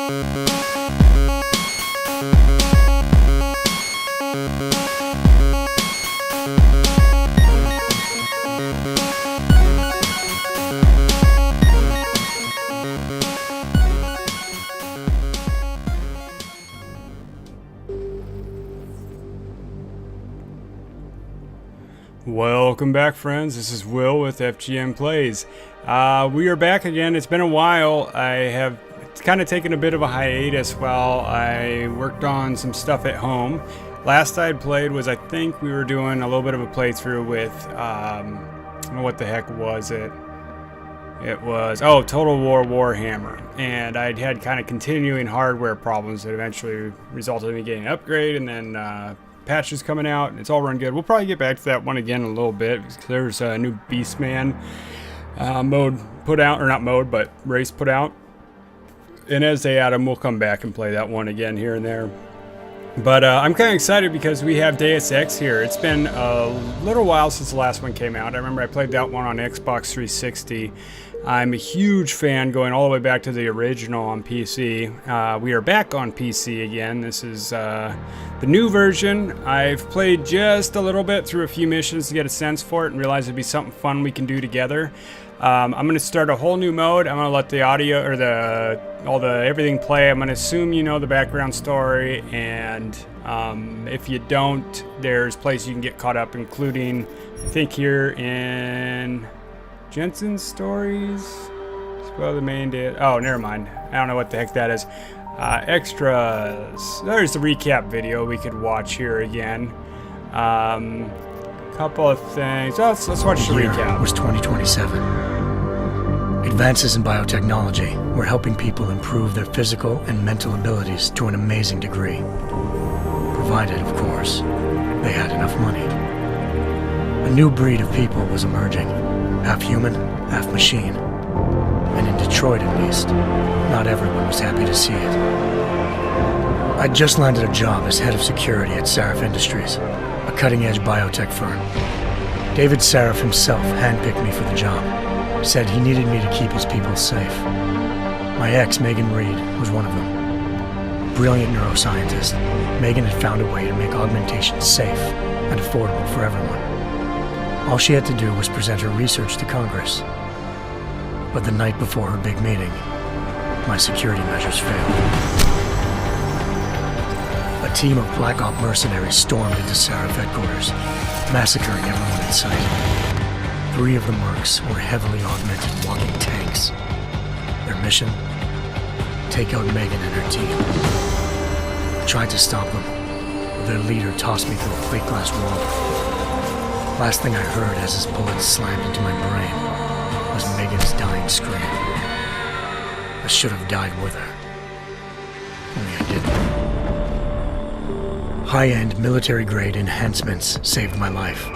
Welcome back, friends. This is Will with FGN Plays. We are back again. It's been a while. I have kind of taken a bit of a hiatus while I worked on some stuff at home. Last I had played was, I think we were doing a little bit of a playthrough with, what the heck was it? It was, Total War Warhammer. And I'd had kind of continuing hardware problems that eventually resulted in me getting an upgrade, and then patches coming out, and it's all run good. We'll probably get back to that one again in a little bit, because there's a new Beastman mode put out, or not mode, but race put out. And as they add them, we'll come back and play that one again here and there. But I'm kind of excited because we have Deus Ex here. It's been a little while since the last one came out. I remember I played that one on Xbox 360. I'm a huge fan going all the way back to the original on PC. We are back on PC again. This is the new version. I've played just a little bit through a few missions to get a sense for it and realize it'd be something fun we can do together. I'm going to start a whole new mode. I'm going to let the audio or everything play. I'm going to assume you know the background story, and if you don't, there's places you can get caught up, including I think here in Jensen's stories. Spoil the main day. Oh, never mind. I don't know what the heck that is. Extras. There's the recap video we could watch here again. Couple of things. Let's watch the recap. It was 2027. Advances in biotechnology were helping people improve their physical and mental abilities to an amazing degree. Provided, of course, they had enough money. A new breed of people was emerging. Half human, half machine. And in Detroit, at least, not everyone was happy to see it. I'd just landed a job as head of security at Sarif Industries, a cutting-edge biotech firm. David Sarif himself handpicked me for the job. Said he needed me to keep his people safe. My ex, Megan Reed, was one of them. Brilliant neuroscientist, Megan had found a way to make augmentation safe and affordable for everyone. All she had to do was present her research to Congress. But the night before her big meeting, my security measures failed. A team of Black Op mercenaries stormed into Sarif headquarters, massacring everyone in sight. 3 of the mercs were heavily augmented walking tanks. Their mission? Take out Megan and her team. I tried to stop them, but their leader tossed me through a plate glass wall. Last thing I heard as his bullets slammed into my brain was Megan's dying scream. I should have died with her. Only I didn't. High-end military-grade enhancements saved my life.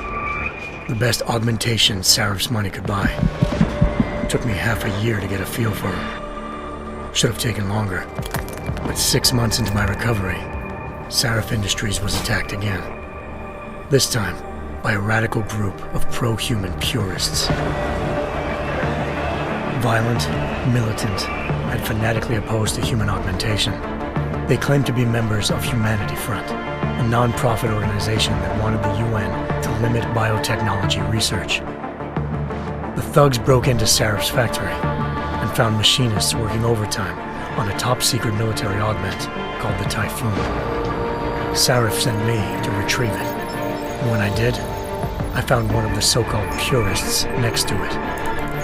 The best augmentation Sarif's money could buy. It took me half a year to get a feel for her. Should have taken longer. But 6 months into my recovery, Sarif Industries was attacked again. This time, by a radical group of pro-human purists. Violent, militant, and fanatically opposed to human augmentation. They claimed to be members of Humanity Front, a non-profit organization that wanted the UN to limit biotechnology research. The thugs broke into Sarif's factory and found machinists working overtime on a top-secret military augment called the Typhoon. Sarif sent me to retrieve it. And when I did, I found one of the so-called purists next to it,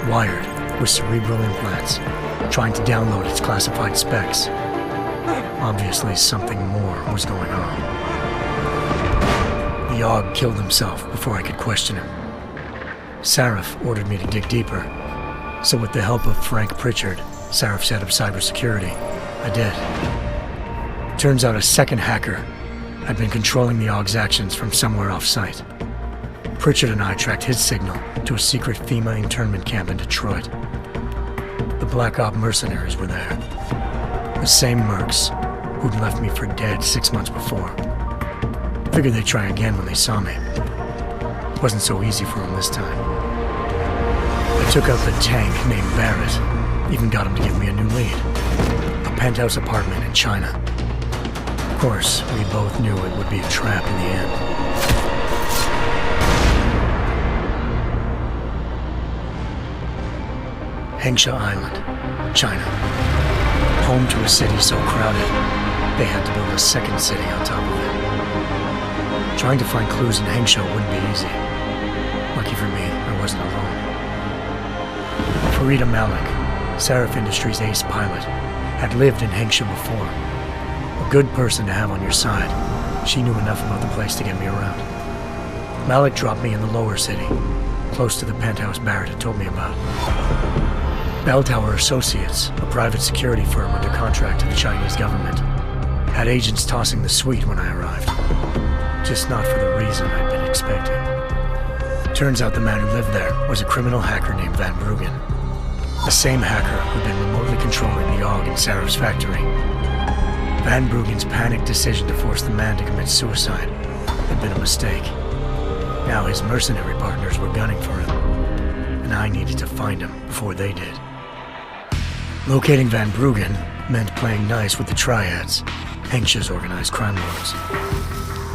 wired with cerebral implants, trying to download its classified specs. Obviously, something more was going on. The AUG killed himself before I could question him. Sarif ordered me to dig deeper, so with the help of Frank Pritchard, Sarif's head of cybersecurity, I did. Turns out a second hacker had been controlling the AUG's actions from somewhere off-site. Pritchard and I tracked his signal to a secret FEMA internment camp in Detroit. The Black Op mercenaries were there. The same mercs who'd left me for dead 6 months before. Figured they'd try again when they saw me. It wasn't so easy for them this time. I took out the tank named Barrett, even got him to give me a new lead. A penthouse apartment in China. Of course, we both knew it would be a trap in the end. Hengsha Island, China. Home to a city so crowded, they had to build a second city on top of it. Trying to find clues in Hengsha wouldn't be easy. Lucky for me, I wasn't alone. Farida Malik, Sarif Industries' ace pilot, had lived in Hengsha before. A good person to have on your side. She knew enough about the place to get me around. Malik dropped me in the lower city, close to the penthouse Barrett had told me about. Bell Tower Associates, a private security firm under contract to the Chinese government, had agents tossing the suite when I arrived. Just not for the reason I'd been expecting. Turns out the man who lived there was a criminal hacker named Van Bruggen. The same hacker who'd been remotely controlling the AUG in Sarif's factory. Van Bruggen's panicked decision to force the man to commit suicide had been a mistake. Now his mercenary partners were gunning for him, and I needed to find him before they did. Locating Van Bruggen meant playing nice with the Triads, Hengsha's organized crime lords.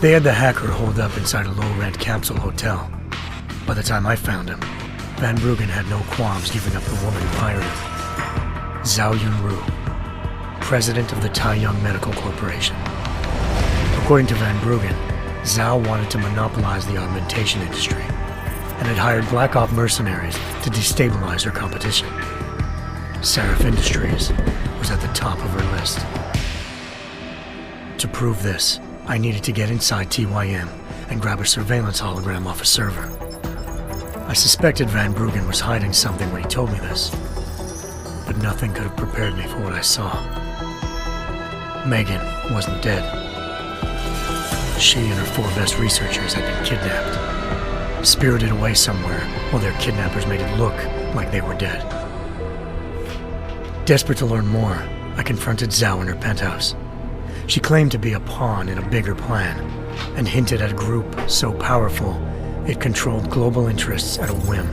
They had the hacker holed up inside a low-rent capsule hotel. By the time I found him, Van Bruggen had no qualms giving up the woman who hired him. Zhao Yunru, president of the Taiyang Medical Corporation. According to Van Bruggen, Zhao wanted to monopolize the augmentation industry and had hired Black Op mercenaries to destabilize her competition. Sarif Industries was at the top of her list. To prove this, I needed to get inside TYM and grab a surveillance hologram off a server. I suspected Van Bruggen was hiding something when he told me this, but nothing could have prepared me for what I saw. Megan wasn't dead. She and her 4 best researchers had been kidnapped, spirited away somewhere while their kidnappers made it look like they were dead. Desperate to learn more, I confronted Zhao in her penthouse. She claimed to be a pawn in a bigger plan, and hinted at a group so powerful it controlled global interests at a whim.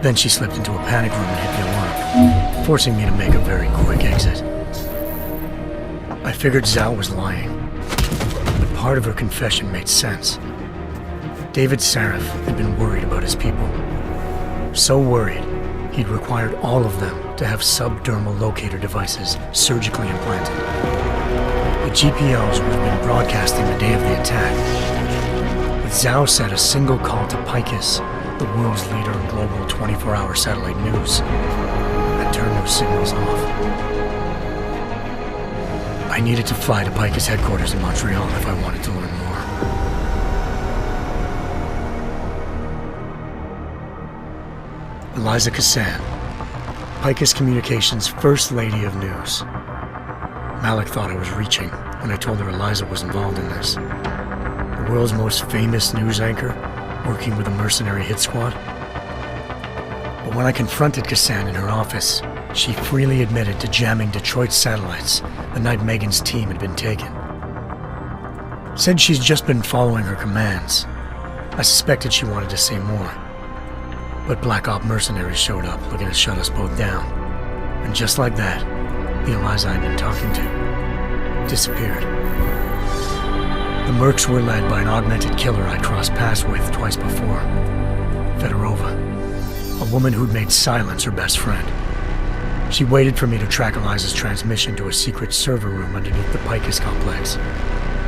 Then she slipped into a panic room and hit the alarm, forcing me to make a very quick exit. I figured Zhao was lying, but part of her confession made sense. David Sarif had been worried about his people. So worried, he'd required all of them to have subdermal locator devices surgically implanted. The GPLs would have been broadcasting the day of the attack. But Zhao said a single call to Picus, the world's leader in global 24-hour satellite news, had turned those signals off. I needed to fly to Picus headquarters in Montreal if I wanted to learn more. Eliza Kassan, Picus Communications' First Lady of News. Malik thought I was reaching when I told her Eliza was involved in this. The world's most famous news anchor, working with a mercenary hit squad. But when I confronted Kassan in her office, she freely admitted to jamming Detroit satellites the night Megan's team had been taken. Said she's just been following her commands. I suspected she wanted to say more. But Black Op mercenaries showed up looking to shut us both down. And just like that, the Eliza I'd been talking to disappeared. The Mercs were led by an augmented killer I'd crossed paths with twice before, Fedorova, a woman who'd made silence her best friend. She waited for me to track Eliza's transmission to a secret server room underneath the Picus complex,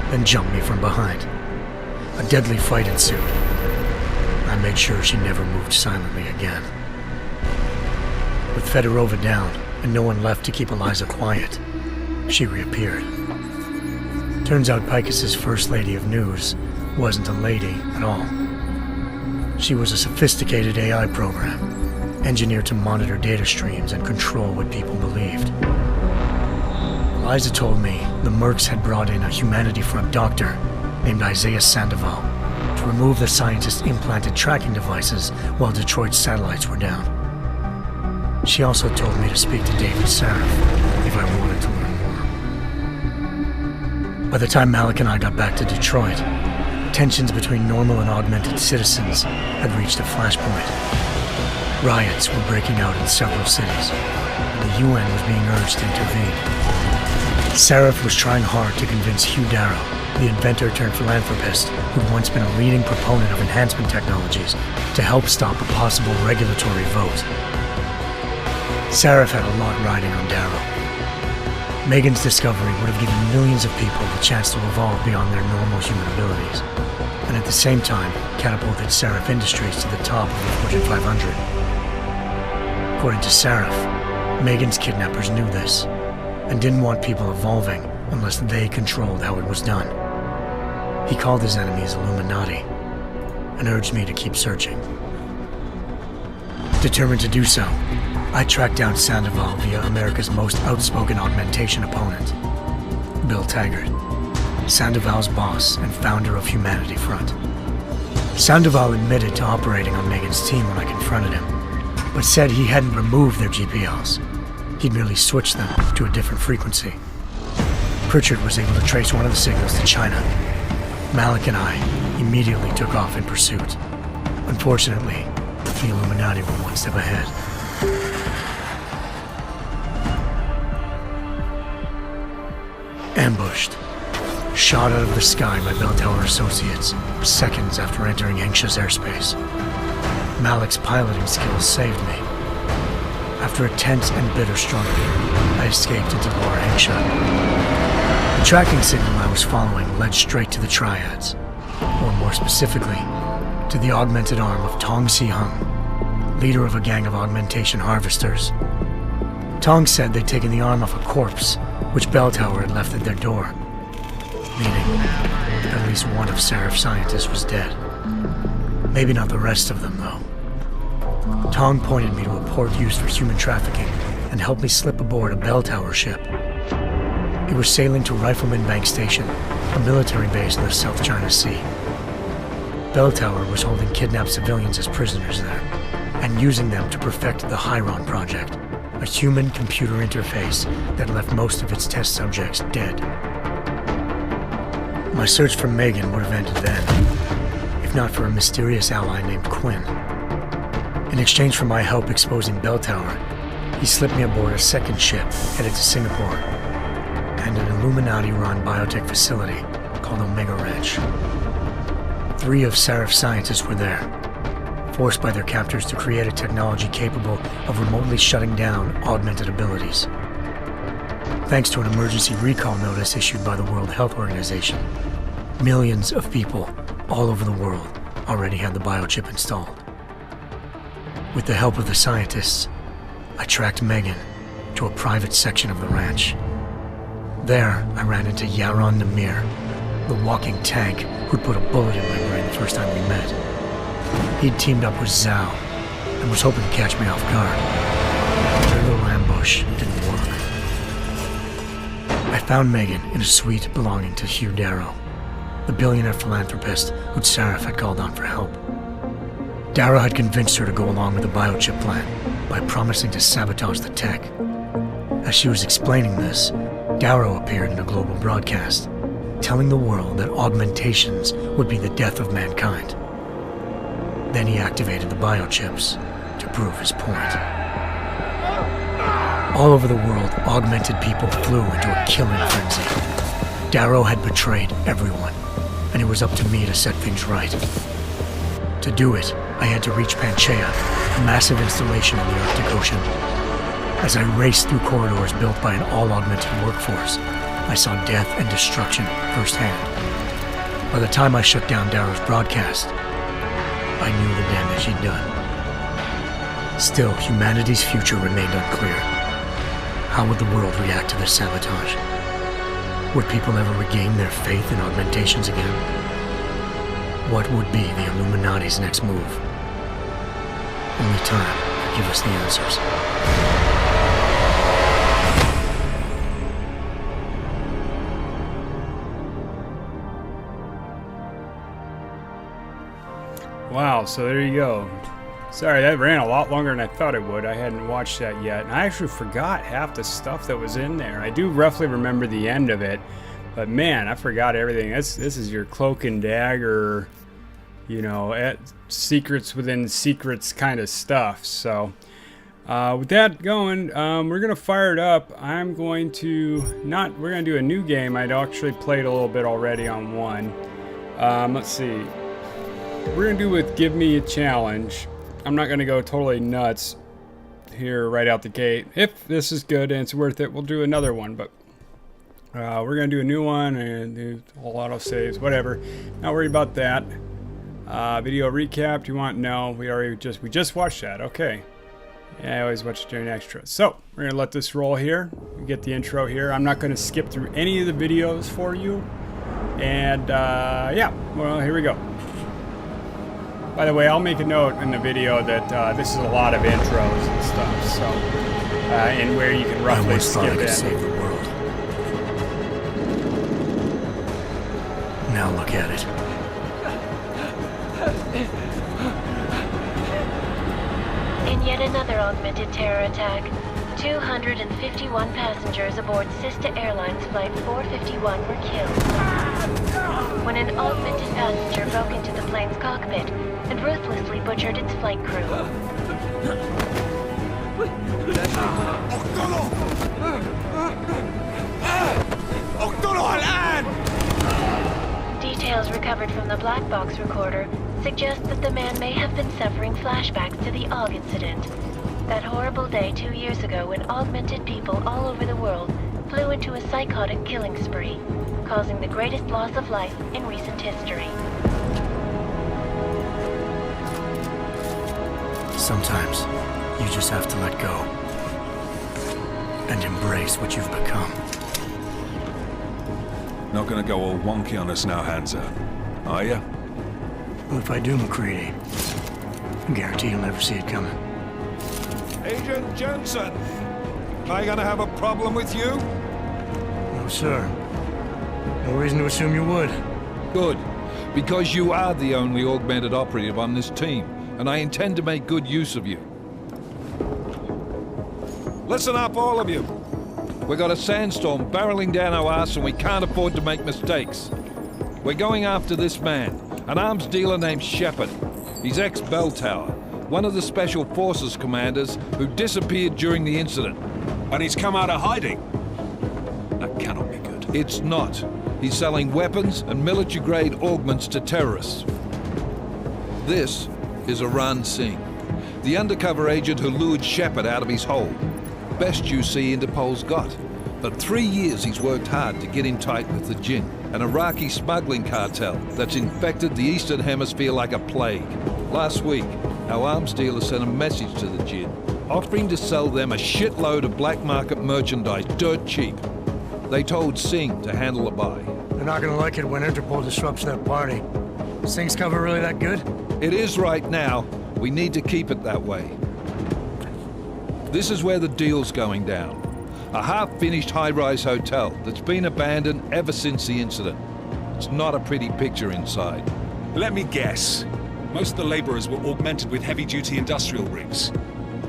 then jumped me from behind. A deadly fight ensued. I made sure she never moved silently again. With Fedorova down, and no one left to keep Eliza quiet, she reappeared. Turns out Picus's First Lady of News wasn't a lady at all. She was a sophisticated AI program, engineered to monitor data streams and control what people believed. Eliza told me the Mercs had brought in a Humanity Front doctor named Isaiah Sandoval to remove the scientist's implanted tracking devices while Detroit's satellites were down. She also told me to speak to David Sarif if I wanted to learn more. By the time Malik and I got back to Detroit, tensions between normal and augmented citizens had reached a flashpoint. Riots were breaking out in several cities, and the UN was being urged to intervene. Seraph was trying hard to convince Hugh Darrow, the inventor turned philanthropist who'd once been a leading proponent of enhancement technologies, to help stop a possible regulatory vote. Seraph had a lot riding on Darrow. Megan's discovery would have given millions of people the chance to evolve beyond their normal human abilities, and at the same time catapulted Seraph Industries to the top of the Fortune 500. According to Seraph, Megan's kidnappers knew this, and didn't want people evolving unless they controlled how it was done. He called his enemies Illuminati, and urged me to keep searching. Determined to do so, I tracked down Sandoval via America's most outspoken augmentation opponent, Bill Taggart, Sandoval's boss and founder of Humanity Front. Sandoval admitted to operating on Megan's team when I confronted him, but said he hadn't removed their GPLs. He'd merely switched them to a different frequency. Pritchard was able to trace one of the signals to China. Malik and I immediately took off in pursuit. Unfortunately, the Illuminati were one step ahead. Ambushed. Shot out of the sky by Bell Tower associates, seconds after entering Hengsha's airspace. Malik's piloting skills saved me. After a tense and bitter struggle, I escaped into Lower Hengsha. The tracking signal I was following led straight to the Triads, or more specifically, to the augmented arm of Tong Si-hung, leader of a gang of augmentation harvesters. Tong said they'd taken the arm off a corpse, which Bell Tower had left at their door, meaning at least one of Seraph's scientists was dead. Maybe not the rest of them, though. Tong pointed me to a port used for human trafficking and helped me slip aboard a Bell Tower ship. It was sailing to Rifleman Bank Station, a military base in the South China Sea. Bell Tower was holding kidnapped civilians as prisoners there, and using them to perfect the Hyron Project, a human-computer interface that left most of its test subjects dead. My search for Megan would have ended then, if not for a mysterious ally named Quinn. In exchange for my help exposing Bell Tower, he slipped me aboard a second ship headed to Singapore, and an Illuminati-run biotech facility called Omega Ranch. 3 of Seraph's scientists were there, forced by their captors to create a technology capable of remotely shutting down augmented abilities. Thanks to an emergency recall notice issued by the World Health Organization, millions of people all over the world already had the biochip installed. With the help of the scientists, I tracked Megan to a private section of the ranch. There, I ran into Yaron Namir, the walking tank who'd put a bullet in my brain the first time we met. He'd teamed up with Zhao and was hoping to catch me off guard. Their little ambush didn't work. I found Megan in a suite belonging to Hugh Darrow, the billionaire philanthropist who'd Seraph had called on for help. Darrow had convinced her to go along with the biochip plan by promising to sabotage the tech. As she was explaining this, Darrow appeared in a global broadcast, telling the world that augmentations would be the death of mankind. Then he activated the biochips to prove his point. All over the world, augmented people flew into a killing frenzy. Darrow had betrayed everyone, and it was up to me to set things right. To do it, I had to reach Panchaea, a massive installation in the Arctic Ocean. As I raced through corridors built by an all-augmented workforce, I saw death and destruction firsthand. By the time I shut down Darrow's broadcast, I knew the damage he'd done. Still, humanity's future remained unclear. How would the world react to this sabotage? Would people ever regain their faith in augmentations again? What would be the Illuminati's next move? Only time will give us the answers. Wow, so there you go. Sorry, that ran a lot longer than I thought it would. I hadn't watched that yet. And I actually forgot half the stuff that was in there. I do roughly remember the end of it, but man, I forgot everything. This is your cloak and dagger, you know, secrets within secrets kind of stuff. So, With that going, we're gonna fire it up. We're gonna do a new game. I'd actually played a little bit already on one. Let's see. We're gonna do with Give Me a Challenge. I'm not gonna go totally nuts here right out the gate. If this is good and it's worth it, we'll do another one, but we're gonna do a new one and do all auto saves, whatever. Not worried about that. Video recap, do you want? No, we just watched that. Okay. Yeah, I always watch it during extra. So, we're gonna let this roll here. We get the intro here. I'm not gonna skip through any of the videos for you. And, yeah, well, here we go. By the way, I'll make a note in the video that this is a lot of intros and stuff, so, and where you can roughly skip in. Save the world. Now look at it. In yet another augmented terror attack, 251 passengers aboard Sister Airlines Flight 451 were killed when an augmented passenger broke into the plane's cockpit and ruthlessly butchered its flight crew. Details recovered from the black box recorder suggest that the man may have been suffering flashbacks to the AUG incident. That horrible day 2 years ago when augmented people all over the world flew into a psychotic killing spree, causing the greatest loss of life in recent history. Sometimes you just have to let go and embrace what you've become. Not gonna go all wonky on us now, Hansa, are ya? Well, if I do, McCready, I guarantee you'll never see it coming. Agent Jensen! Am I gonna have a problem with you? No, sir. No reason to assume you would. Good, because you are the only augmented operative on this team, and I intend to make good use of you. Listen up, all of you. We got a sandstorm barreling down our ass and we can't afford to make mistakes. We're going after this man, an arms dealer named Shepard. He's ex-Bell Tower, one of the Special Forces commanders who disappeared during the incident. And he's come out of hiding. That cannot be good. It's not. He's selling weapons and military-grade augments to terrorists. This is Aran Singh, the undercover agent who lured Shepard out of his hole. Best you see Interpol's got. For 3 years he's worked hard to get in tight with the Jinn, an Iraqi smuggling cartel that's infected the Eastern Hemisphere like a plague. Last week, our arms dealer sent a message to the Jinn, offering to sell them a shitload of black market merchandise dirt cheap. They told Singh to handle the buy. They're not gonna like it when Interpol disrupts their party. Is Singh's cover really that good? It is right now. We need to keep it that way. This is where the deal's going down. A half-finished high-rise hotel that's been abandoned ever since the incident. It's not a pretty picture inside. Let me guess. Most of the laborers were augmented with heavy-duty industrial rigs.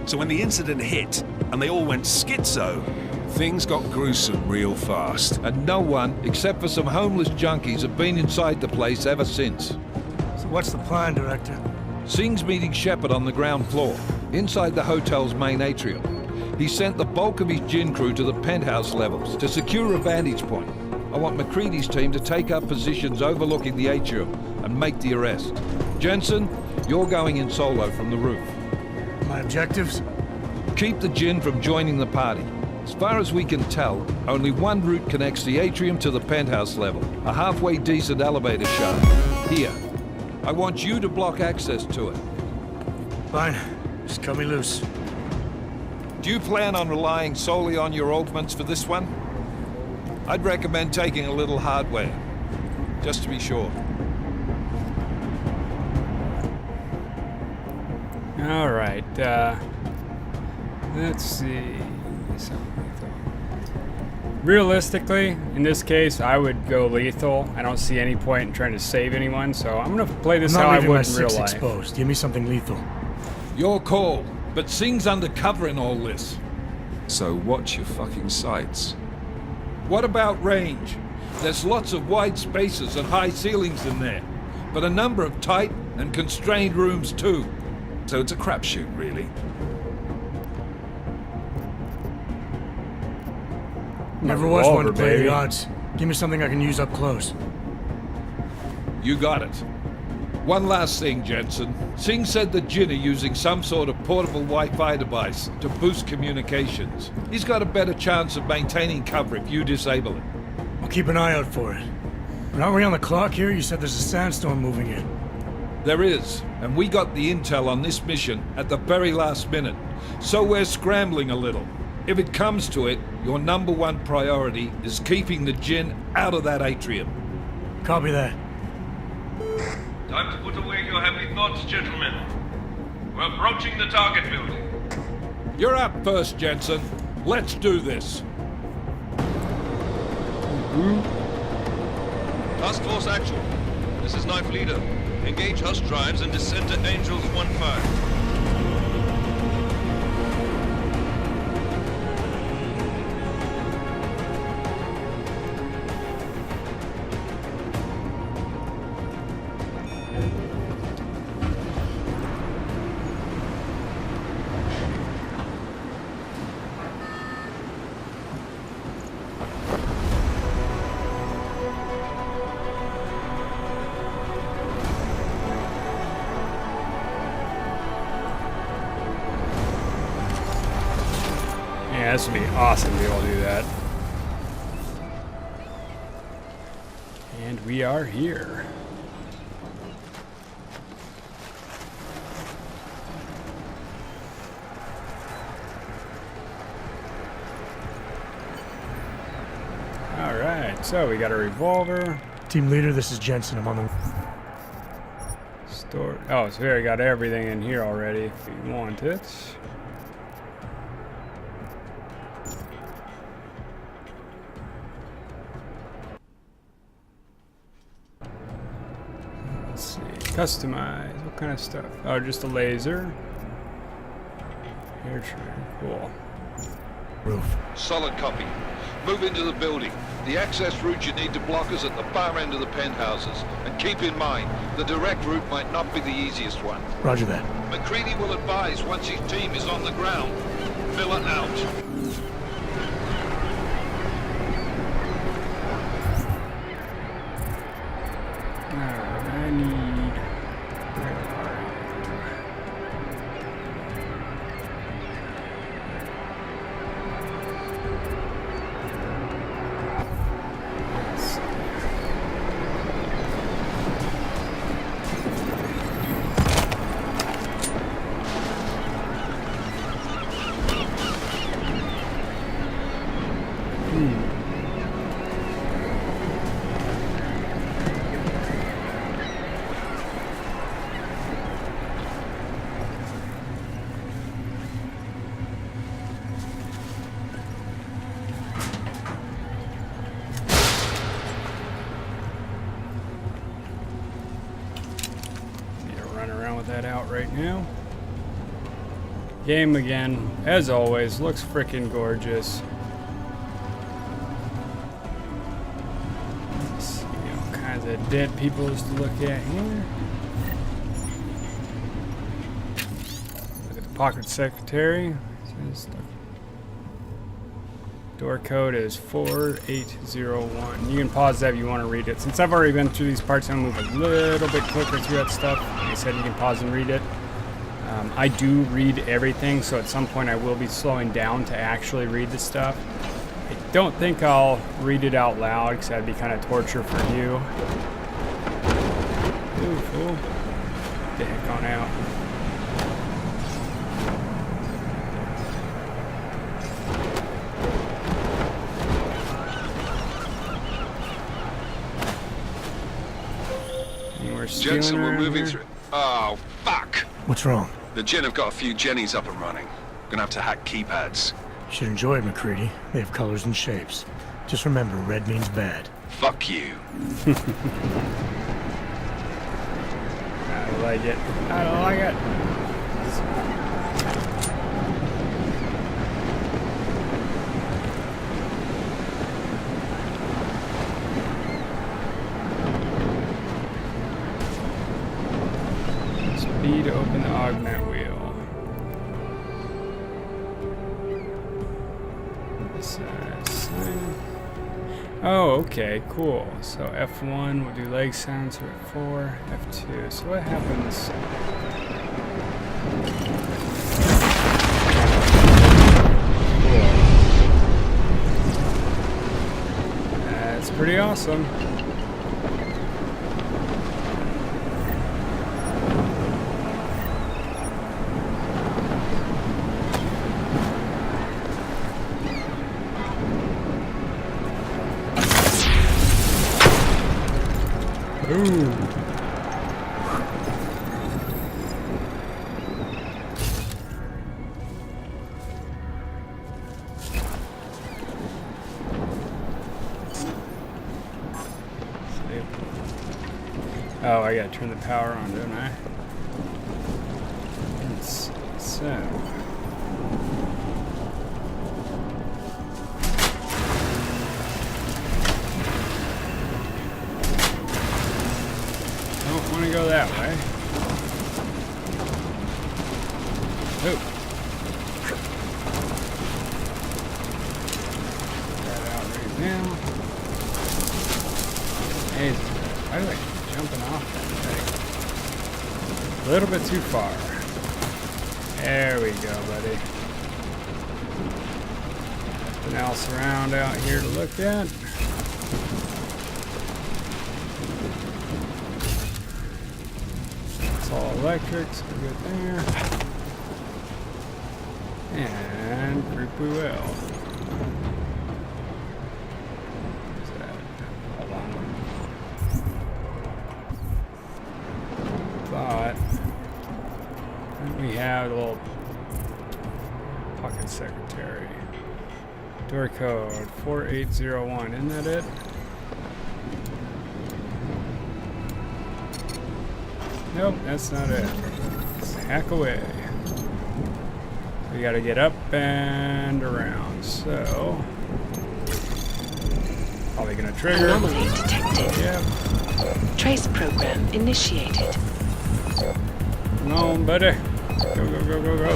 So when the incident hit, and they all went schizo, things got gruesome real fast. And no one, except for some homeless junkies, have been inside the place ever since. So what's the plan, Director? Singh's meeting Shepard on the ground floor, inside the hotel's main atrium. He sent the bulk of his Jinn crew to the penthouse levels to secure a vantage point. I want McCready's team to take up positions overlooking the atrium and make the arrest. Jensen, you're going in solo from the roof. My objectives? Keep the Jinn from joining the party. As far as we can tell, only one route connects the atrium to the penthouse level, a halfway decent elevator shaft. Here. I want you to block access to it. Fine. Just cut me loose. Do you plan on relying solely on your augments for this one? I'd recommend taking a little hardware, just to be sure. All right, let's see. Realistically, in this case, I would go lethal. I don't see any point in trying to save anyone, so I'm gonna play this how I would in real life. Exposed. Give me something lethal. Your call, but Singh's undercover in all this. So watch your fucking sights. What about range? There's lots of wide spaces and high ceilings in there, but a number of tight and constrained rooms too. So it's a crapshoot, really. Never was one to play baby. the odds. Give me something I can use up close. You got it. One last thing, Jensen. Singh said the Jinn are using some sort of portable Wi-Fi device to boost communications. He's got a better chance of maintaining cover if you disable it. I'll keep an eye out for it. But aren't we on the clock here? You said there's a sandstorm moving in. There is, and we got the intel on this mission at the very last minute, so we're scrambling a little. If it comes to it, your #1 priority is keeping the Jinn out of that atrium. Copy that. Time to put away your heavy thoughts, gentlemen. We're approaching the target building. You're up first, Jensen. Let's do this. Task Force Actual. This is Knife Leader. Engage Hush drives and descend to Angels 1-5. Yeah, this would be awesome to be able to do that. And we are here. Alright, so we got a revolver. Team leader, this is Jensen. I'm on the... Store. Oh, so here I got everything in here already if you want it. Let's see. Customize. What kind of stuff? Oh, just a laser. Hair trim. Cool. roof. Solid copy. Move into the building. The access route you need to block is at the far end of the penthouses. And keep in mind, the direct route might not be the easiest one. Roger that. McCready will advise once his team is on the ground. Miller out. I need... Where are you? Let's see. That out right now. Game again, as always, looks freaking gorgeous. Let's see all kinds of dead peoples to look at here. Look at the pocket secretary. Door code is 4801. You can pause that if you want to read it. Since I've already been through these parts, I'm going to move a little bit quicker through that stuff. Like I said, you can pause and read it. I do read everything, so at some point I will be slowing down to actually read the stuff. I don't think I'll read it out loud, because that'd be kind of torture for you. Ooh, fool. Get the heck on out. Jensen, we're moving through. Oh, fuck! What's wrong? The Jinn have got a few Jennies up and running. Gonna have to hack keypads. You should enjoy it, McCready. They have colors and shapes. Just remember, red means bad. Fuck you. I like it. I like it. To open the augment wheel. This sign. Oh, okay, cool. So F1 will do leg sensor at 4, F2. So what happens? Cool. That's pretty awesome. Ooh. Oh, I gotta turn the power on, don't I? Let's see. So. Don't want to go that way. Oh. That out right now. Amazing. Why do I keep jumping off that thing? A little bit too far. There we go, buddy. Nothing else around out here to look at. It's all electric, so we're good there. And group we will. What's that? Hold on. Thought we have a little pocket secretary. Door code 4801. Isn't that it? Nope, that's not it. Let's hack away. We gotta get up and around. So probably gonna trigger. Anomaly detected. Yep. Trace program initiated. Come on, buddy. Go, go, go, go, go.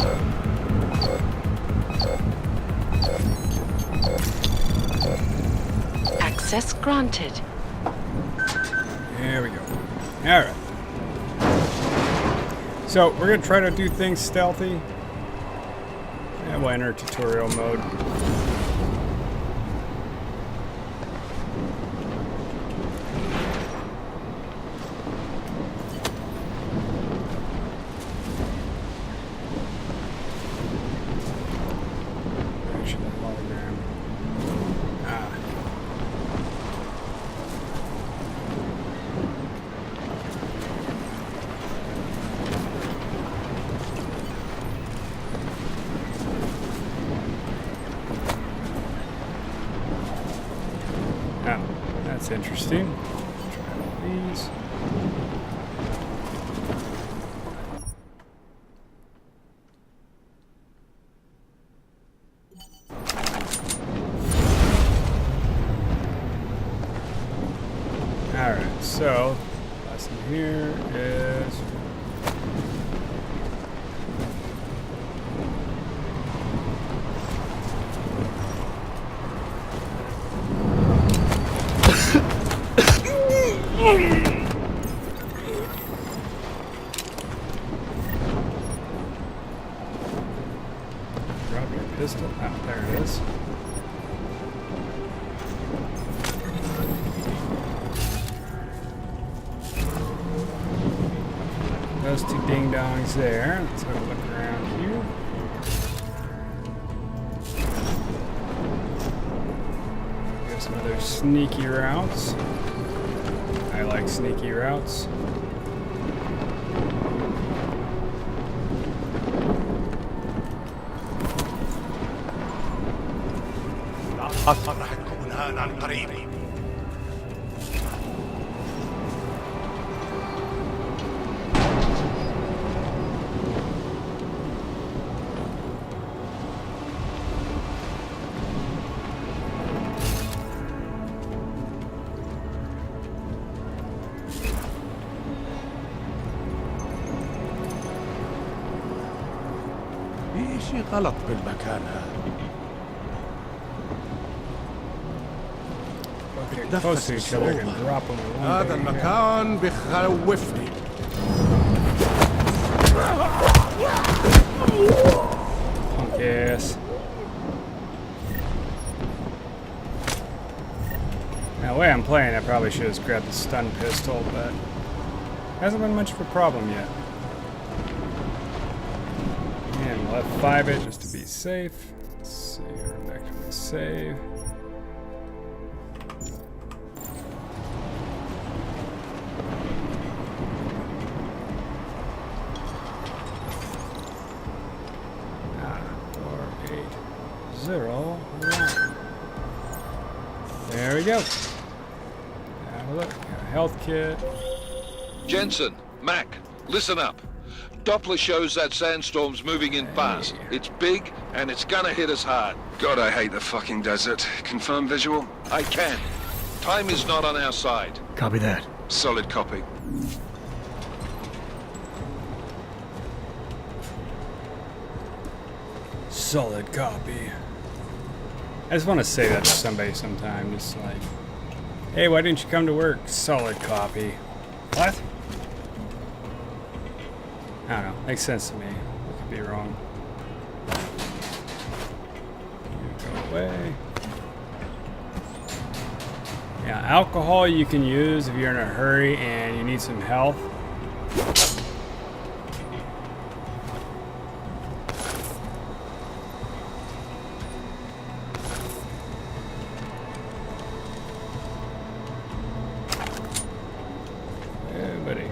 Access granted. There we go. Alright. So, we're going to try to do things stealthy. And we'll enter tutorial mode. Actually, hologram. Ah. Oh, that's interesting. Try these. Alright, so lesson here is drop your pistol. Ah, there it is. Those two ding-dongs there. Let's have a look around here. We have some other sneaky routes. I like sneaky routes. راح تكون هان عن قريب. في شيء غلط بالمكان هذا. Get close to each other and drop them in one هذا bang. المكان بخوفني. Punk ass. Now, the way I'm playing, I probably should have just grabbed the stun pistol, but hasn't been much of a problem yet. And we'll F5 it just to be safe. Let's see here, back to my save. Ah, 4801. There we go. Have a look. Got a health kit. Jensen, Mac, listen up. Doppler shows that sandstorm's moving in fast. It's big, and it's gonna hit us hard. God, I hate the fucking desert. Confirm visual? I can. Time is not on our side. Copy that. Solid copy. Solid copy. I just want to say that to somebody sometime. Just like, hey, why didn't you come to work? Solid copy. What? I don't know. Makes sense to me. I could be wrong. Go away. Yeah, alcohol you can use if you're in a hurry and you need some health. Hey, buddy.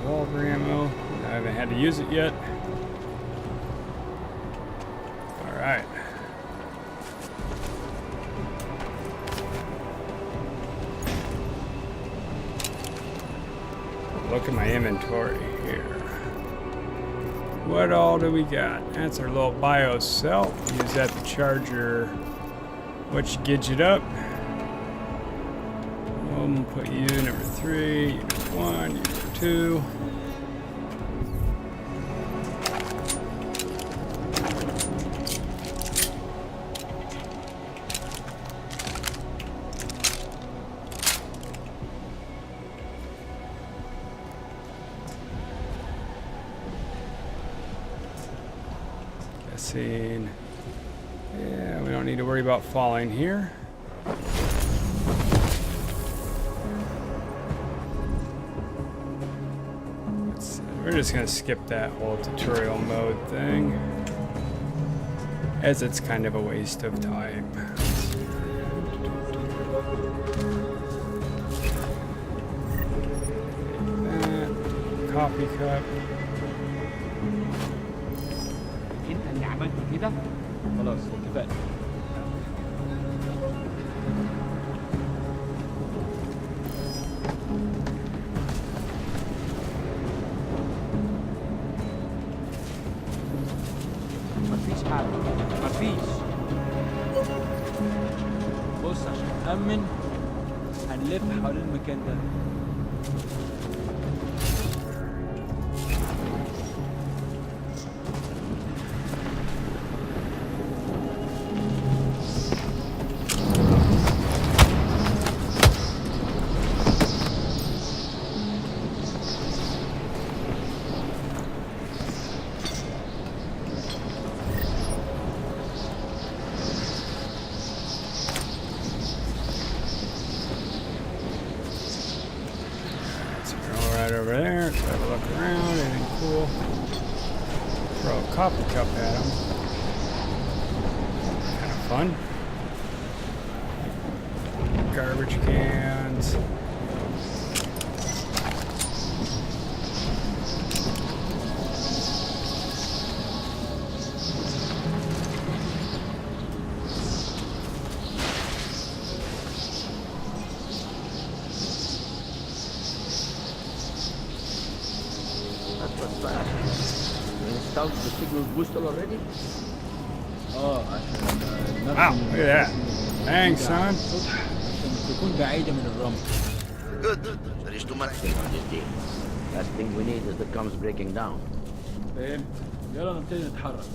Revolver ammo. I haven't had to use it yet. Alright. Look at my inventory here. What all do we got? That's our little bio cell. Use that to charge your which gidget up. We'll put you number 3, you number 1, you number 2. Guessing. Yeah, we don't need to worry about falling here. We're just gonna skip that whole tutorial mode thing, as it's kind of a waste of time. That coffee cup. انت اللي عملت كده خلاص اتفقنا. مفيش حاجة مفيش. بص عشان نأمن هنلف حوالين المكان ده. Right over there. Let's have a look around. Anything cool? Throw a coffee cup at him. Kind of fun. Garbage cans. Installed the signal booster already? اه عشان Wow, look at that. Thanks, son. عشان تكون بعيدة من الرمل. Good. There is too much thing on this deal. Last thing we need is the comms breaking down. فهمت. يلا نبتدي نتحرك.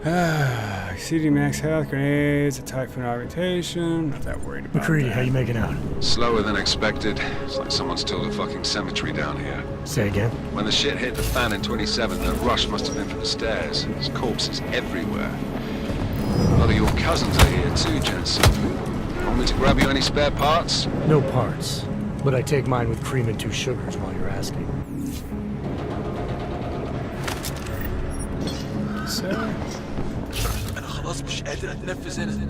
Exceeding max health, grenades, a typhoon augmentation. Not that worried about McCready, that. how you making out? Slower than expected. It's like someone's tilled a fucking cemetery down here. Say again? When the shit hit the fan in 27, the rush must have been for the stairs. There's corpses everywhere. A lot of your cousins are here too, Jensen. Want me to grab you any spare parts? No parts. But I take mine with cream and 2 sugars while you're asking. So, أنا خلاص مش قادر أتنفس هنا.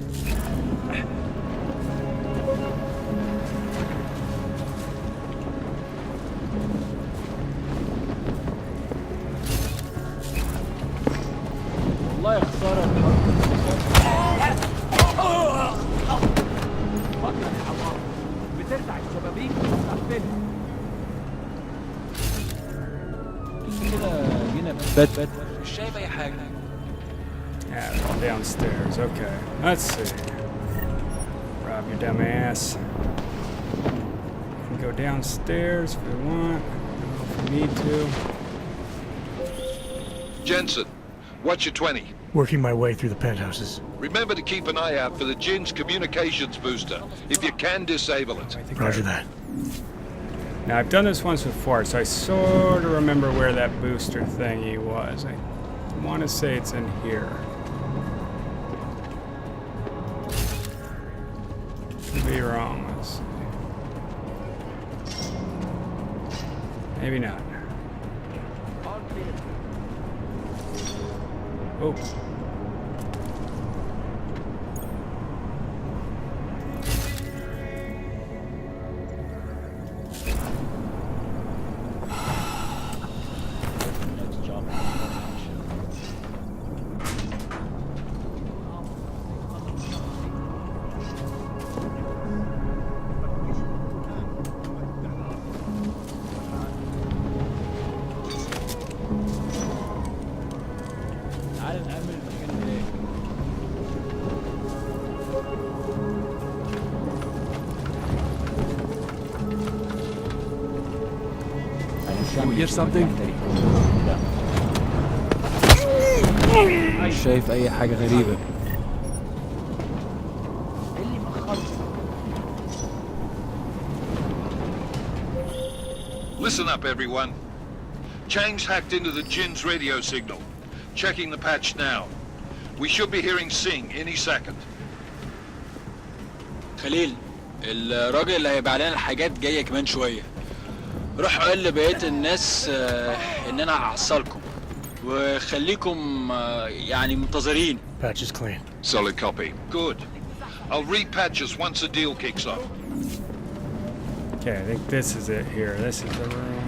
والله يا خساره فكر يا حمار بترجع الشبابيك وتقفلها كده جينا بات مش شايف اي حاجه. yeah, they're all downstairs. Okay, let's see. Rob your dumb ass. We can go downstairs if we want. If we need to. Jensen, what's your 20? Working my way through the penthouses. Remember to keep an eye out for the Jin's communications booster. If you can, disable it. I think Roger I- that. Now, I've done this once before, so I sort of remember where that booster thingy was. I want to say it's in here. Could be wrong. Let's see. Maybe not. Oh. تعال نعمل المكان هناك. You hear something? مش شايف اي حاجه غريبه. اللي مأخرني. Listen up, everyone. Chang's hacked into the Jin's radio signal. Checking the patch now. We should be hearing Sing any second. خليل الراجل اللي هيبيع لنا الحاجات جايه كمان شويه. روح قول لبقيه الناس ان انا هحصلكم وخليكم يعني منتظرين. Patch is clean. Solid copy. Good. I'll repatch us once the deal kicks off. Okay, I think this is it here. This is the room.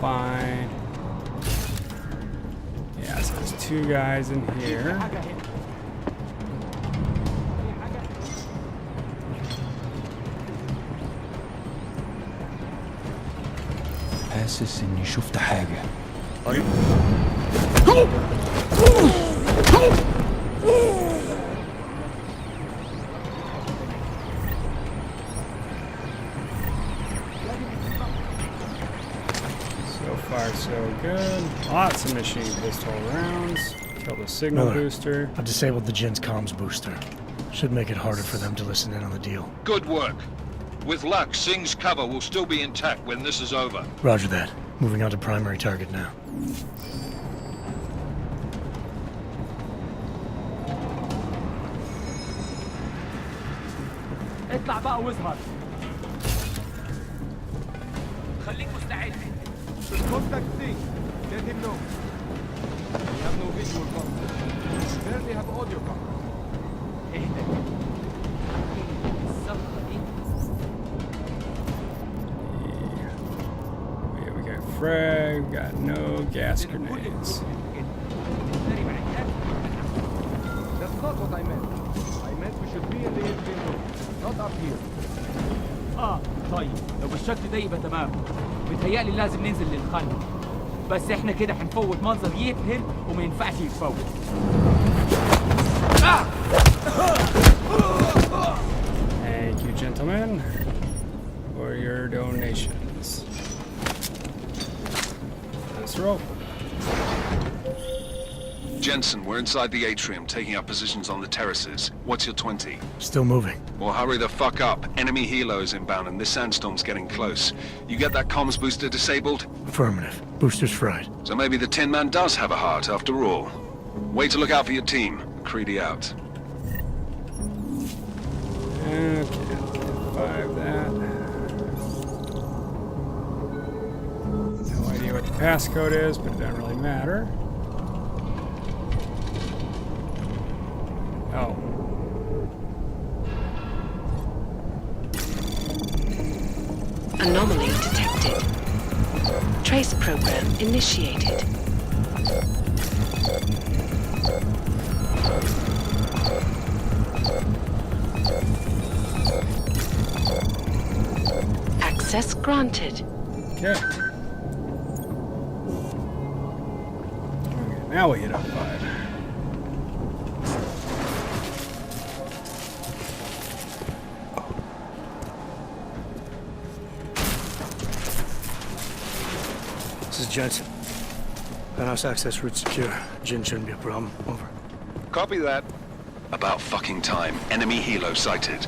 Fine. Yeah, so there's 2 guys in here. حاسس اني شفت حاجه. So far, so good. Lots of machine pistol rounds. Kill the signal Miller. booster. I've disabled the Jin's comms booster. Should make it harder for them to listen in on the deal. Good work. With luck, Sing's cover will still be intact when this is over. Roger that. Moving on to primary target now. اطلع بقى واظهر. خليك مستعد. Contact Singh. Let him know. We have no visual contact. Barely have audio contact. اهدى. الصفقه دي Yeah, we got frag, got no gas grenades. That's not what I meant. I meant we should be in the engine room, not up here. طيب لو بالشكل ده يبقى تمام. متهيألي لازم ننزل للخلف. بس احنا كده هنفوت منظر يبهر وما ينفعش يتفوت. Thank you, gentlemen, for your donations. Let's roll. Jensen, we're inside the atrium, taking up positions on the terraces. What's your 20? Still moving. Well, hurry the fuck up. Enemy helos inbound and this sandstorm's getting close. You get that comms booster disabled? Affirmative. Booster's fried. So maybe the Tin Man does have a heart after all. Way to look out for your team. Creedy out. Okay, let's get 5 that. No idea what the passcode is, but it doesn't really matter. Oh. Anomaly detected. Trace program initiated. Access granted. Okay. Now we hit up 5. This is Jensen. Penthouse access route secure. Jin shouldn't be a problem. Over. Copy that. About fucking time. Enemy helo sighted.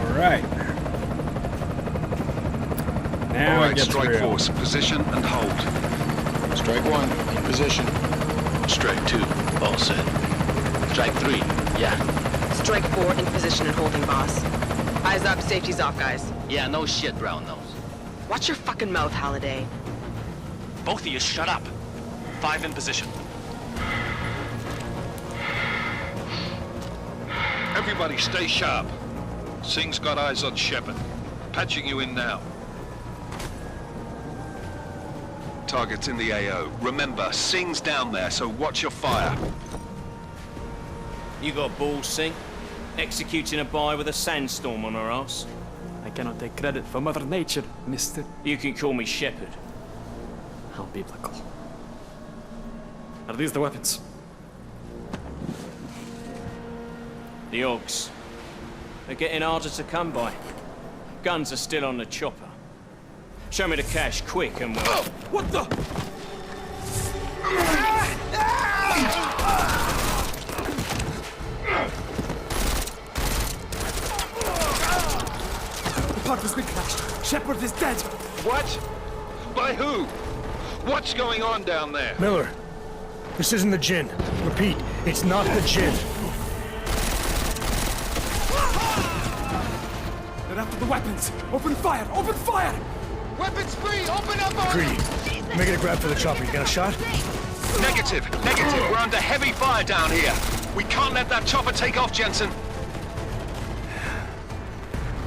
Alright. Now Alright, it gets strike real. force. Position and hold. Strike 1, in position. Strike 2, all set. Strike 3, yeah. Strike 4 in position and holding, boss. Eyes up, safety's off, guys. Yeah, no shit, brown nose. Watch your fucking mouth, Halliday. Both of you shut up. 5 in position. Everybody stay sharp. Singh's got eyes on Shepard. Patching you in now. Target's in the AO. Remember, Singh's down there, so watch your fire. You got balls, Singh? Executing a buy with a sandstorm on our ass? I cannot take credit for Mother Nature, mister. You can call me Shepard. How biblical. Are these the weapons? The Ogs. They're getting harder to come by. Guns are still on the chopper. Show me the cash, quick, and we'll... Oh, what the? The part has been crashed. Shepard is dead. What? By who? What's going on down there? Miller, this isn't the Jinn. Repeat, it's not the Jinn. They're after the weapons. Open fire! Open fire! Weapons free! Open up on Greedy. Making a grab for the chopper. You got a shot? Negative. We're under heavy fire down here. We can't let that chopper take off, Jensen.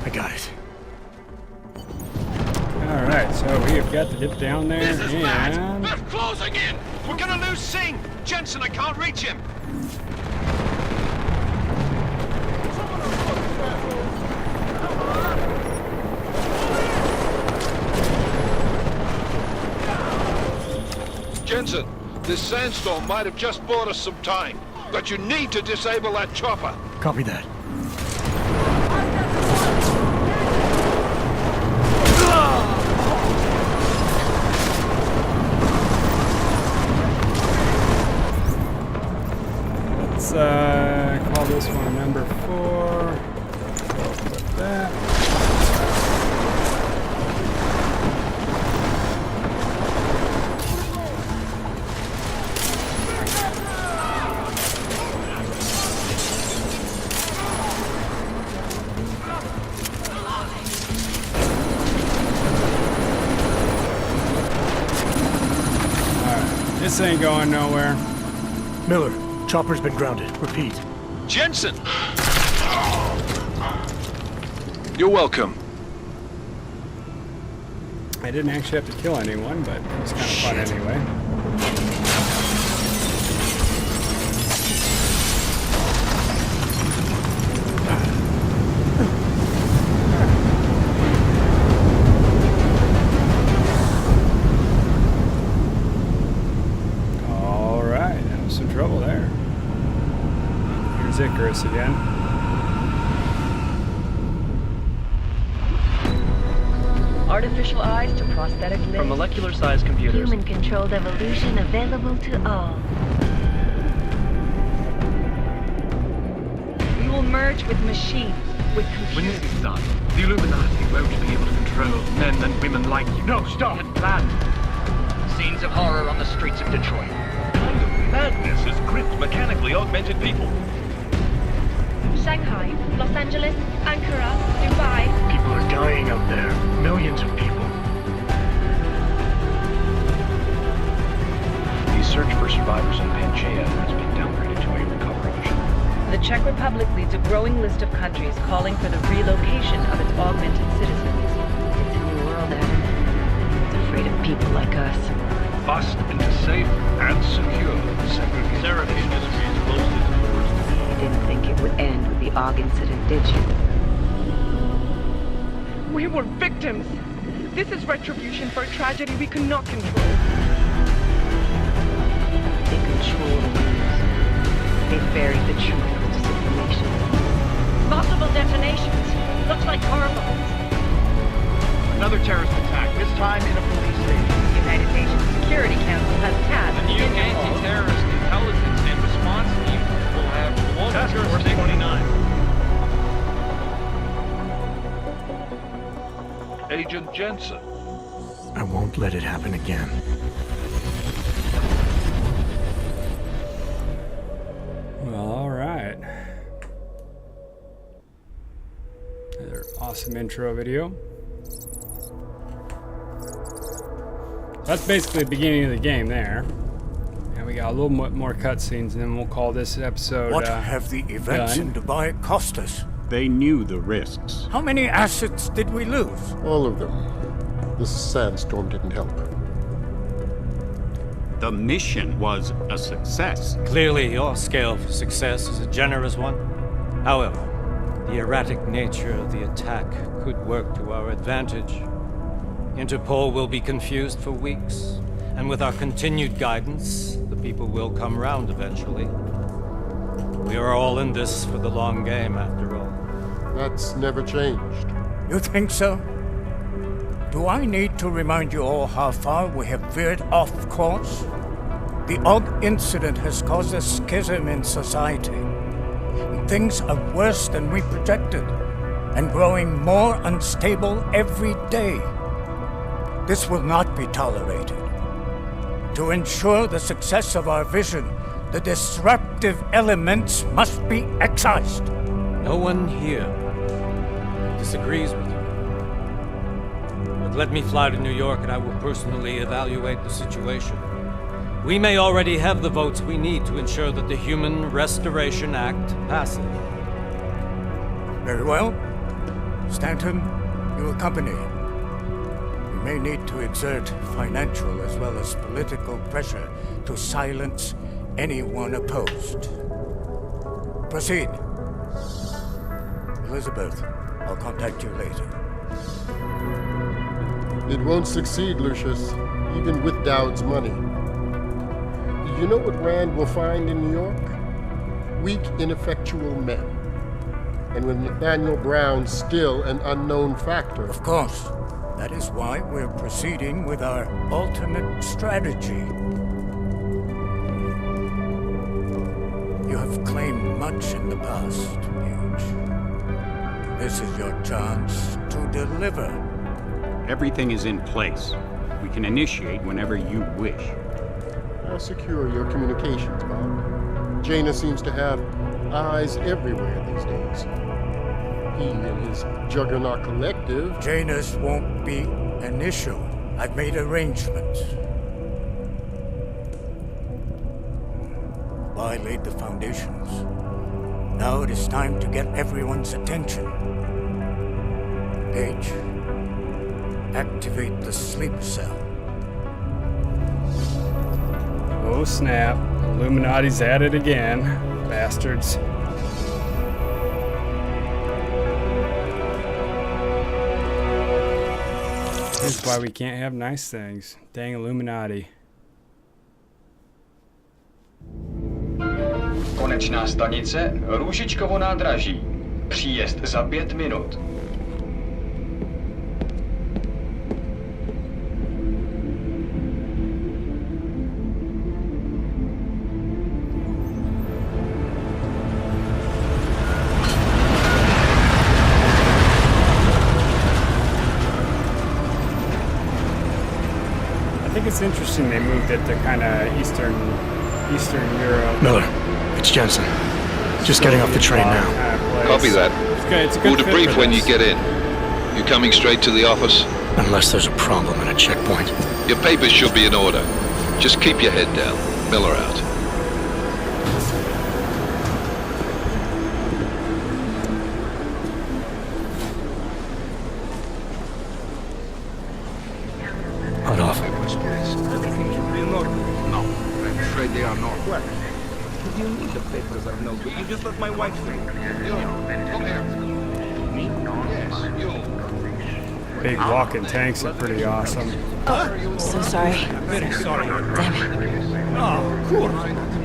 I got it. Alright, so we have got to get down there and... They're closing in! We're gonna lose Singh! Jensen, I can't reach him! Jensen, this sandstorm might have just bought us some time, but you need to disable that chopper. Copy that. Let's call this one number 4. Put that. This ain't going nowhere. Miller, chopper's been grounded. Repeat. Jensen! You're welcome. I didn't actually have to kill anyone, but it was kind of fun anyway. Alright, that was some trouble there. Here's Icarus again. artificial eyes to prosthetic limbs. From molecular-sized computers. Human-controlled evolution available to all. We will merge with machines, with computers. When this is done, the Illuminati won't be able to control men and women like you. No, stop! And planned. Scenes of horror on the streets of Detroit. Madness has gripped mechanically augmented people. Shanghai, Los Angeles, Ankara, Dubai. People are dying out there. Millions of people. The search for survivors in Pangaea has been downgraded to a recovery mission. The Czech Republic leads a growing list of countries calling for the relocation of its augmented citizens. It's a new world, Adam. It's afraid of people like us. Bust into safe and secure segregation. Seraphine Industries closely supports. You didn't think it would end with the AUG incident, did you? We were victims. This is retribution for a tragedy we cannot control. They control the news. They buried the truth with disinformation. Multiple detonations. Looks like car bombs. Another terrorist attack, this time in a police station. The United Nations Security Council has tasked The new anti-terrorist intelligence and response team will have global jurisdiction. 29. Agent Jensen. I won't let it happen again. Well, all right. Another awesome intro video. That's basically the beginning of the game there. And we got a little more cutscenes, and then we'll call this episode. What have the events done. in Dubai cost us? They knew the risks. How many assets did we lose? All of them. This sandstorm didn't help. The mission was a success. Clearly, your scale for success is a generous one. However, the erratic nature of the attack could work to our advantage. Interpol will be confused for weeks, and with our continued guidance, the people will come round eventually. We are all in this for the long game, after all. That's never changed. You think so? Do I need to remind you all how far we have veered off course? The AUG incident has caused a schism in society. Things are worse than we projected, and growing more unstable every day. This will not be tolerated. To ensure the success of our vision, the disruptive elements must be excised. No one here disagrees with you. But let me fly to New York and I will personally evaluate the situation. We may already have the votes we need to ensure that the Human Restoration Act passes. Very well. Stanton, you accompany. We may need to exert financial as well as political pressure to silence anyone opposed. Proceed. Elizabeth, I'll contact you later. It won't succeed, Lucius, even with Dowd's money. You know what Rand will find in New York? Weak, ineffectual men. And with Nathaniel Brown still an unknown factor. Of course. That is why we're proceeding with our alternate strategy. You have claimed much in the past, Paige. This is your chance to deliver. Everything is in place. We can initiate whenever you wish. I'll secure your communications, Bob. Jaina seems to have eyes everywhere these days. He and his Juggernaut Collective... Janus won't be an issue. I've made arrangements. I laid the foundations. Now it is time to get everyone's attention. Paige, activate the sleep cell. Oh snap. Illuminati's at it again. Bastards. Here's why we can't have nice things. Dang Illuminati. Konečná stanice Růžičkovo nádraží. Příjezd za 5 minut. It's interesting they moved it to kind of Eastern Europe. Miller, it's Jensen. Just getting off the train now. Copy that. It's a good Order fit brief for when this. you get in. You coming straight to the office? Unless there's a problem at a checkpoint. Your papers should be in order. Just keep your head down. Miller out. Hot off. No, I'm afraid they are not. What? You need the papers are no good. You just let my wife think. Come here. Me? Yes, you. Big walking tanks are pretty awesome. So sorry. Very sorry. Damn it. Oh, cool.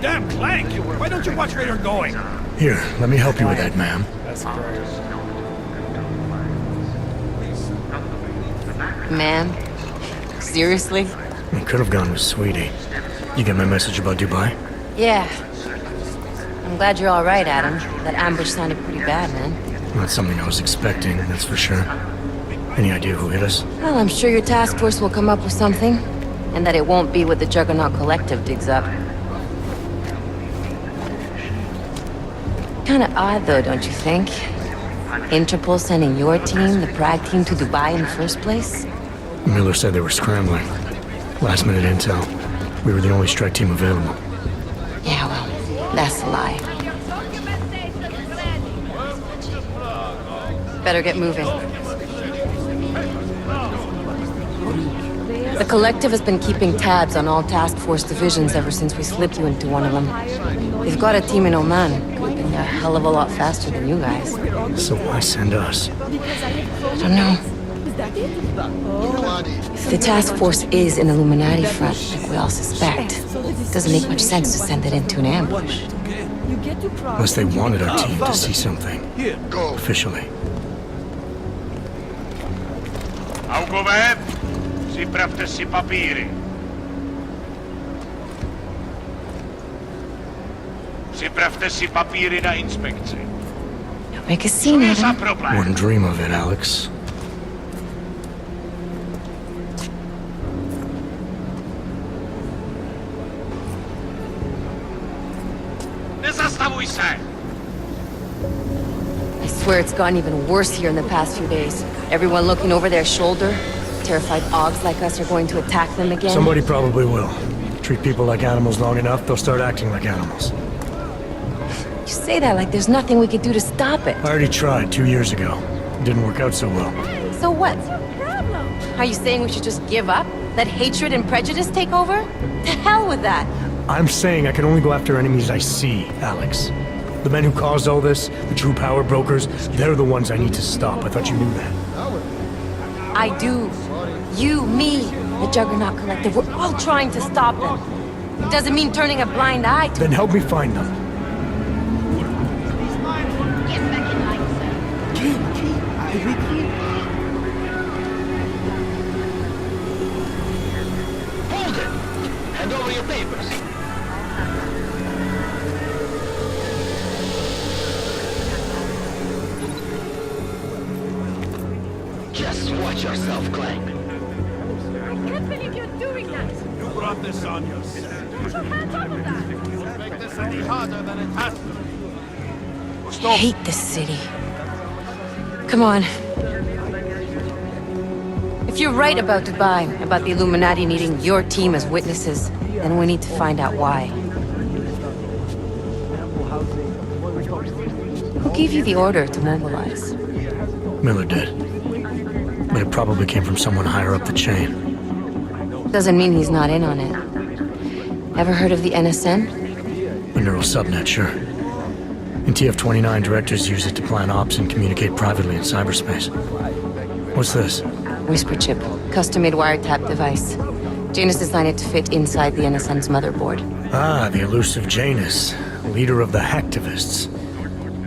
Damn Clank. Why don't you watch where you're going? Here, let me help you with that, ma'am. That's great. Man? Seriously? I could have gone with Sweetie. You get my message about Dubai? Yeah. I'm glad you're all right, Adam. That ambush sounded pretty bad, man. Not something I was expecting, that's for sure. Any idea who hit us? Well, I'm sure your task force will come up with something. And that it won't be what the Juggernaut Collective digs up. Kinda odd, though, don't you think? Interpol sending your team, the Prague team, to Dubai in the first place? Miller said they were scrambling. Last minute intel. We were the only strike team available. Yeah, well, that's a lie. Better get moving. The Collective has been keeping tabs on all task force divisions ever since we slipped you into one of them. They've got a team in Oman. Could have been a hell of a lot faster than you guys. So why send us? I don't know. If the task force is an Illuminati front, like we all suspect, it doesn't make much sense to send it into an ambush. Unless they wanted our team to see something. Officially. Augovet, si praftesi papiri. Si praftesi papiri na inspekcji. Don't make a scene, Adam. Wouldn't dream of it, Alex. Nie zastawuj się! I swear it's gotten even worse here in the past few days. Everyone looking over their shoulder. Terrified Augs like us are going to attack them again. Somebody probably will. Treat people like animals long enough, they'll start acting like animals. You say that like there's nothing we could do to stop it. I already tried 2 years ago. It didn't work out so well. So what? Are you saying we should just give up? Let hatred and prejudice take over? To hell with that! I'm saying I can only go after enemies I see, Alex. The men who caused all this, the true power brokers, they're the ones I need to stop. I thought you knew that. I do. You, me, the Juggernaut Collective, we're all trying to stop them. It doesn't mean turning a blind eye to Then help me find them. Hold it! Hand over your papers. Just watch yourself, Clank. I can't believe you're doing that! You brought this on yourself. Put your hands off of that! Make this any harder than it has to be. I hate this city. Come on. If you're right about Dubai, about the Illuminati needing your team as witnesses, then we need to find out why. Who gave you the order to mobilize? Miller did. But it probably came from someone higher up the chain. Doesn't mean he's not in on it. Ever heard of the NSN? A neural subnet, sure. In TF-29, directors use it to plan ops and communicate privately in cyberspace. What's this? Whisper chip, custom-made wiretap device. Janus designed it to fit inside the NSN's motherboard. Ah, the elusive Janus, leader of the hacktivists.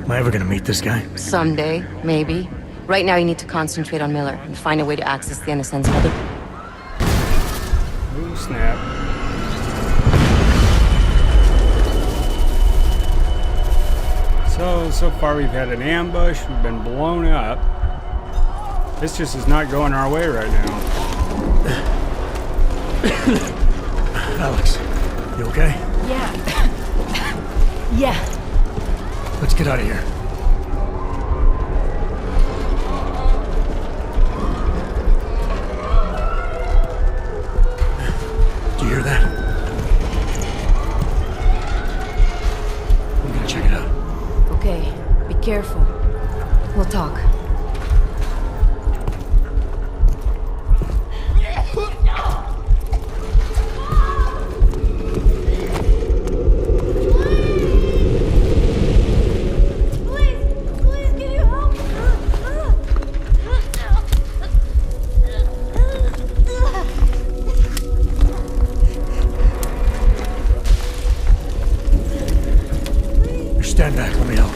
Am I ever gonna meet this guy? Someday, maybe. Right now you need to concentrate on Miller and find a way to access the NSN's motherboard. Ooh, snap. So far we've had an ambush, we've been blown up. This just is not going our way right now. Alex, you okay? Yeah. Yeah. Let's get out of here. Do you hear that? I'm gonna check it out. Okay, be careful. We'll talk. Stand back, let me help.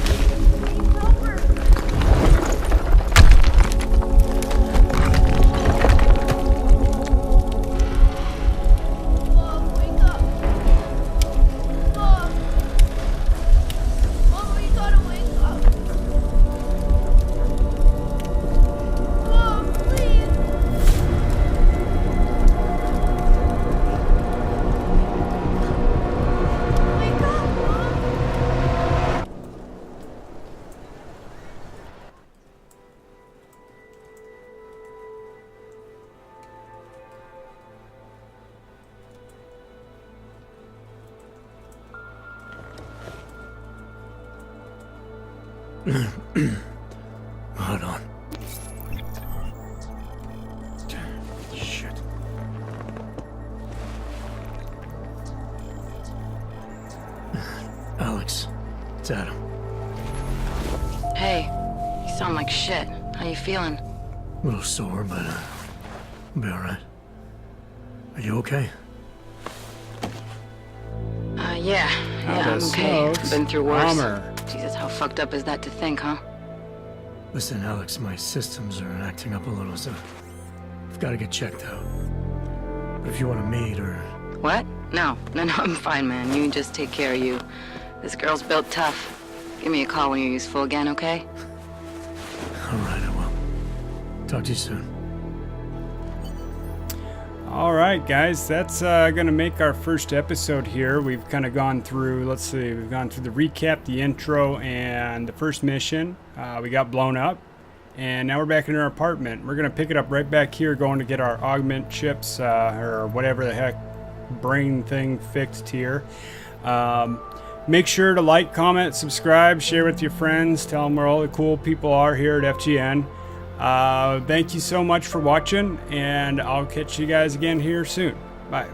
Hold on. Shit. Alex, it's Adam. Hey, you sound like shit. How you feeling? A little sore, but I'll be alright. Are you okay? Yeah, I'm okay. Smokes. I've been through worse. Bummer. Jesus, how fucked up is that to think, huh? Listen, Alex, my systems are acting up a little, so I've got to get checked out. But if you want to meet or... What? No, I'm fine, man. You just take care of you. This girl's built tough. Give me a call when you're useful again, okay? Alright, I will. Talk to you soon. Alright guys, that's gonna make our first episode here. We've kind of gone through, let's see, we've gone through the recap, the intro, and the first mission. We got blown up, and now we're back in our apartment. We're gonna pick it up right back here, going to get our augment chips, or whatever the heck brain thing fixed here. Make sure to like, comment, subscribe, share with your friends, tell them where all the cool people are here at FGN. Thank you so much for watching, and I'll catch you guys again here soon. Bye.